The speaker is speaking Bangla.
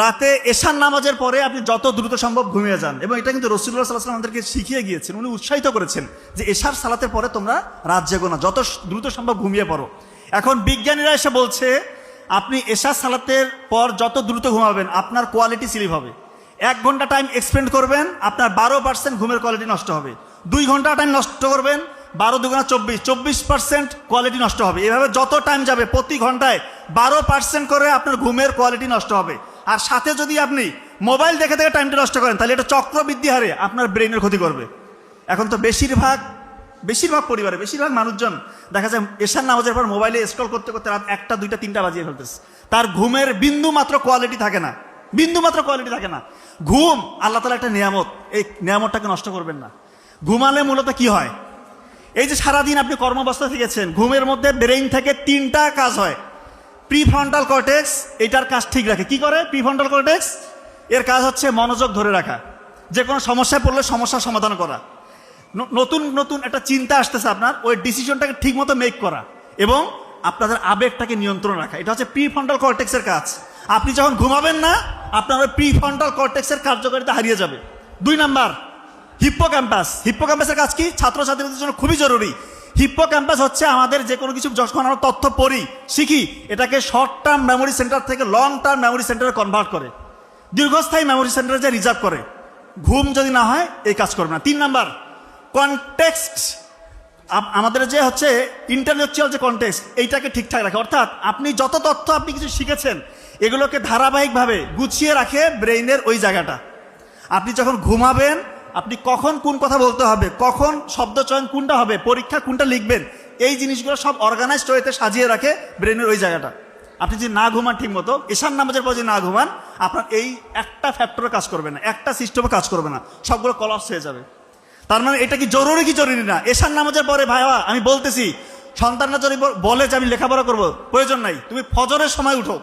রাতে এশার নামাজের পরে আপনি যত দ্রুত সম্ভব ঘুমিয়ে যান, এবং এটা কিন্তু রাসূলুল্লাহ সাল্লাল্লাহু আলাইহি ওয়াসাল্লাম আমাদেরকে শিখিয়ে গিয়েছেন, উনি উৎসাহিত করেছেন যে এশার সালাতের পরে তোমরা রাত জেগো না, যত দ্রুত সম্ভব ঘুমিয়ে পড়ো। এখন বিজ্ঞানীরা এসে বলছে আপনি এশার সালাতের পর যত দ্রুত ঘুমাবেন আপনার কোয়ালিটি স্লিপ হবে। 1 ঘন্টা টাইম এক্সপেন্ড করবেন, আপনার 12% ঘুমের কোয়ালিটি নষ্ট হবে। 2 ঘন্টা টাইম নষ্ট করবেন, 12 দুগুণা 24% কোয়ালিটি নষ্ট হবে। এভাবে যত টাইম যাবে প্রতি ঘন্টায় 12% করে আপনার ঘুমের কোয়ালিটি নষ্ট হবে। আর সাথে যদি আপনি মোবাইল দেখে দেখে টাইমটা নষ্ট করেন তাহলে এটা চক্রবৃদ্ধি হারে আপনার ব্রেনের ক্ষতি করবে। এখন তো বেশিরভাগ পরিবারে বেশিরভাগ মানুষজন দেখা যায় এশার নামাজের পর মোবাইলে স্ক্রল করতে করতে রাত 1টা 2টা 3টা বাজিয়ে ফেলতেছে। তার ঘুমের বিন্দু মাত্র কোয়ালিটি থাকে না, ঘুম আল্লাহ তাআলার একটা নিয়ামত, এই নিয়ামতটাকে নষ্ট করবেন না। ঘুমালে মূলত কি হয়, এই যে সারাদিন আপনি কর্মব্যস্ত থেকেছেন, ঘুমের মধ্যে ব্রেইন থেকে 3টা কাজ হয়। প্রিফ্রন্টাল কর্টেক্স এটার কাজ ঠিক রাখে। কি করে প্রিফ্রন্টাল কর্টেক্স? এর কাজ হচ্ছে মনোযোগ ধরে রাখা, যে কোনো সমস্যায় পড়লে সমস্যার সমাধান করা, নতুন একটা চিন্তা আসতেছে আপনার, ওই ডিসিশনটাকে ঠিক মতো মেক করা, এবং আপনাদের আবেগটাকে নিয়ন্ত্রণ রাখা। এটা হচ্ছে প্রিফ্রন্টাল কর্টেক্সের কাজ। আপনি যখন ঘুমাবেন না আপনার ওই প্রিফ্রন্টাল কর্টেক্সের কার্যকারিতা হারিয়ে যাবে। 2 নাম্বার হিপ্পোক্যাম্পাসের কাজ কি? ছাত্রছাত্রীদের জন্য খুবই জরুরি। হিপ্পোক্যাম্পাস হচ্ছে আমাদের যে কোনো কিছু যখন আমরা তথ্য পড়ি শিখি, এটাকে শর্ট টার্ম মেমোরি সেন্টার থেকে লং টার্ম মেমোরি সেন্টারে কনভার্ট করে, দীর্ঘস্থায়ী মেমোরি সেন্টারে যে রিজার্ভ করে। ঘুম যদি না হয় এই কাজ করবে না। 3 নাম্বার কনটেক্সট, আমাদের যে হচ্ছে ইন্টেলেকচুয়াল যে কনটেক্সট, এইটাকে ঠিকঠাক রাখে। অর্থাৎ আপনি যত তথ্য আপনি কিছু শিখেছেন এগুলোকে ধারাবাহিকভাবে গুছিয়ে রাখে ব্রেইনের ওই জায়গাটা। আপনি যখন ঘুমাবেন আপনি কখন কোন কথা বলতে হবে, কখন শব্দ চয়ন কোনটা হবে, পরীক্ষা কোনটা লিখবেন, এই জিনিসগুলো সব অর্গানাইজড ওয়েতে সাজিয়ে রাখে ব্রেনের ওই জায়গাটা। আপনি যদি না ঘুমান ঠিক মতো, এশার নামাজের পর যদি না ঘুমান, আপনার এই একটা ফ্যাক্টরে কাজ করবে না, একটা সিস্টেমে কাজ করবে না, সবগুলো কলাপস হয়ে যাবে। তার মানে এটা কি জরুরি না? এশার নামাজের পরে ভাইয়া আমি বলতেছি, সন্তানরা যদি বলে যে আমি লেখাপড়া করবো, প্রয়োজন নাই, তুমি ফজরের সময় উঠো।